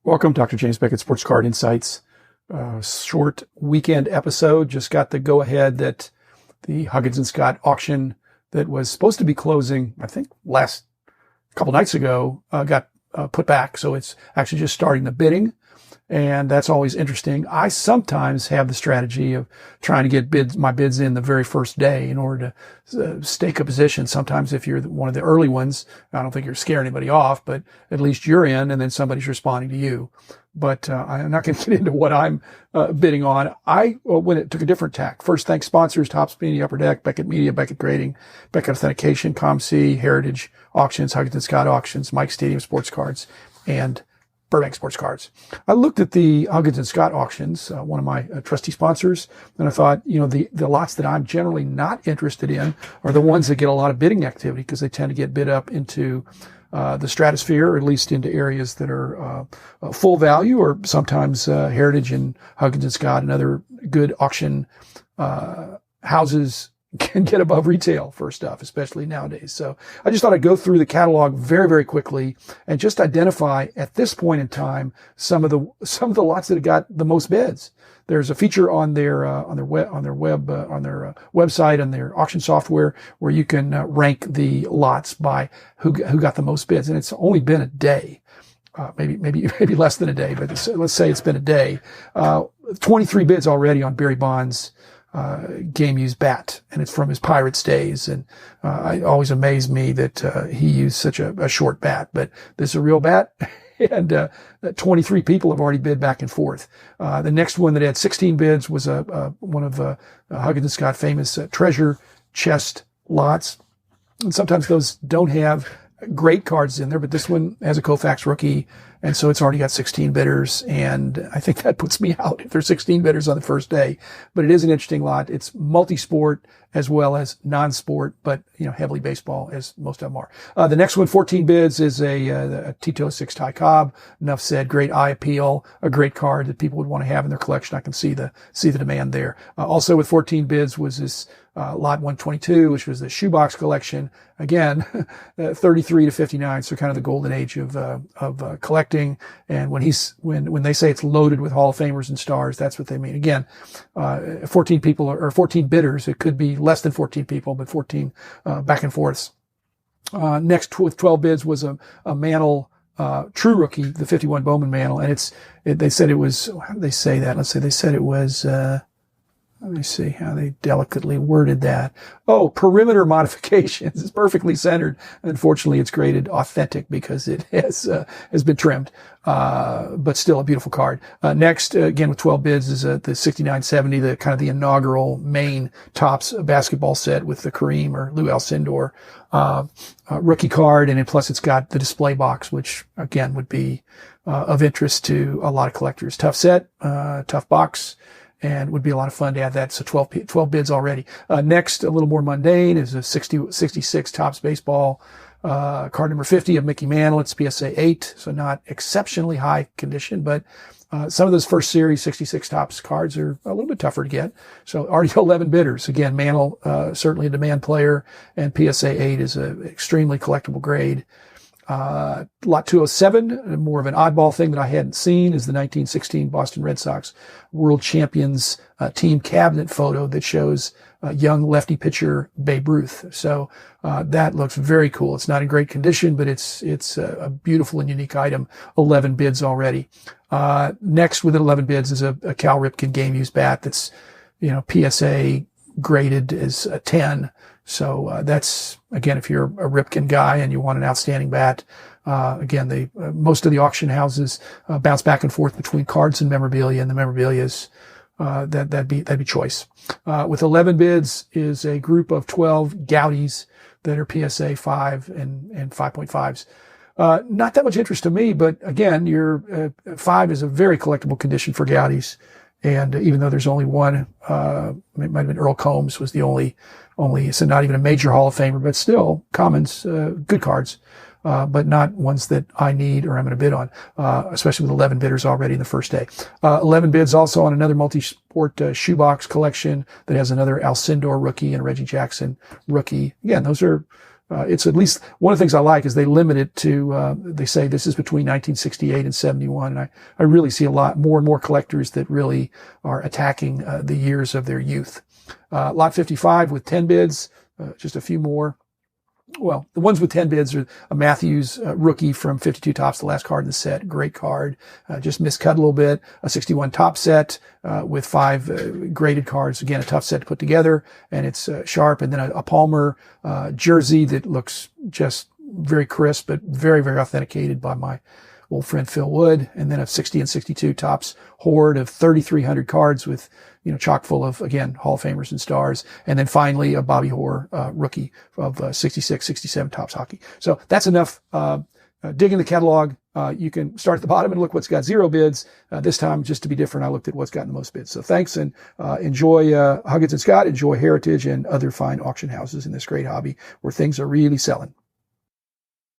Welcome, Dr. James Beckett, Sports Card Insights. Short weekend episode. Just got the go-ahead that the Huggins and Scott auction that was supposed to be closing, I think, last couple nights ago, got put back. So it's actually just starting the bidding. And that's always interesting. I sometimes have the strategy of trying to get my bids in the very first day in order to stake a position. Sometimes if you're one of the early ones, I don't think you're scaring anybody off, but at least you're in and then somebody's responding to you. But I'm not going to get into what I'm bidding on. I went it took a different tack. First, thanks sponsors: Topps Media, Upper Deck, Beckett Media, Beckett Grading, Beckett Authentication, ComC, Heritage Auctions, Huggins and Scott Auctions, Mike Stadium Sports Cards, and Burbank Sports Cards. I looked at the Huggins and Scott auctions, one of my trusty sponsors, and I thought, the lots that I'm generally not interested in are the ones that get a lot of bidding activity because they tend to get bid up into the stratosphere, or at least into areas that are full value, or sometimes Heritage and Huggins and Scott and other good auction houses can get above retail for stuff, especially nowadays. So I just thought I'd go through the catalog very, very quickly and just identify at this point in time some of the lots that have got the most bids. There's a feature on their website, on their auction software, where you can rank the lots by who got the most bids, and it's only been a day. Maybe less than a day, but let's say it's been a day. 23 bids already on Barry Bonds game used bat, and it's from his Pirates days. And it always amazed me that he used such a short bat, but this is a real bat. And 23 people have already bid back and forth. The next one that had 16 bids was one of Huggins and Scott famous treasure chest lots. And sometimes those don't have great cards in there, but this one has a Koufax rookie, and so it's already got 16 bidders, and I think that puts me out if there's 16 bidders on the first day. But it is an interesting lot. It's multi-sport as well as non-sport, but heavily baseball, as most of them are. The next one, 14 bids, is a Tito 6 Ty Cobb. Enough said. Great eye appeal, a great card that people would want to have in their collection. I can see the demand there. Also with 14 bids was this lot 122, which was the shoebox collection. Again, 33 to 59, so kind of the golden age of collecting. And when they say it's loaded with Hall of Famers and stars, that's what they mean. Again, 14 people or 14 bidders. It could be less than 14 people, but 14 back and forths. Next with 12 bids was a Mantle true rookie, the 51 Bowman Mantle, and they said it was. How did they say that? Let's say they said it was. Let me see how they delicately worded that. Oh, perimeter modifications. It's perfectly centered. Unfortunately, it's graded authentic because it has been trimmed. But still a beautiful card. Next, again with 12 bids, is the 6970, the kind of the inaugural main Topps basketball set with the Kareem or Lou Alcindor rookie card, and plus it's got the display box, which again would be of interest to a lot of collectors. Tough set, tough box, and would be a lot of fun to add that. So 12 bids already. Next, a little more mundane, is a 66 Topps baseball, card number 50 of Mickey Mantle. It's PSA 8, so not exceptionally high condition, but some of those first series 66 Topps cards are a little bit tougher to get. So already 11 bidders. Again, Mantle, certainly a demand player, and PSA 8 is an extremely collectible grade. Lot 207, more of an oddball thing that I hadn't seen, is the 1916 Boston Red Sox World Champions team cabinet photo that shows young lefty pitcher Babe Ruth. So that looks very cool. It's not in great condition, but it's a beautiful and unique item. 11 bids already. Next within 11 bids is a Cal Ripken game used bat that's PSA graded as a 10. So that's, again, if you're a Ripken guy and you want an outstanding bat, again, most of the auction houses bounce back and forth between cards and memorabilia, and the memorabilia is that'd be choice. With 11 bids is a group of 12 Goudies that are PSA 5 and 5.5s. Not that much interest to me, but again, your 5 is a very collectible condition for Goudies. And even though there's only one, it might have been Earl Combs was the only, so not even a major Hall of Famer, but still commons, good cards, but not ones that I need or I'm going to bid on, especially with 11 bidders already in the first day. 11 bids also on another multi-sport shoebox collection that has another Alcindor rookie and a Reggie Jackson rookie. Again, those are it's at least one of the things I like is they limit it to, they say this is between 1968 and 71. And I really see a lot more and more collectors that really are attacking the years of their youth. Lot 55 with 10 bids, just a few more. Well, the ones with 10 bids are a Matthews rookie from 52 Tops, the last card in the set. Great card. Just miscut a little bit. A 61 top set with 5 graded cards. Again, a tough set to put together, and it's sharp. And then a Palmer jersey that looks just very crisp, but very, very authenticated by my old friend Phil Wood. And then a 60 and 62 Tops hoard of 3,300 cards with, chock full of, again, Hall of Famers and stars. And then finally a Bobby Hoare rookie of 66, 67 Tops hockey. So that's enough dig in the catalog. You can start at the bottom and look what's got 0 bids. This time, just to be different, I looked at what's gotten the most bids. So thanks, and enjoy Huggins and Scott. Enjoy Heritage and other fine auction houses in this great hobby where things are really selling.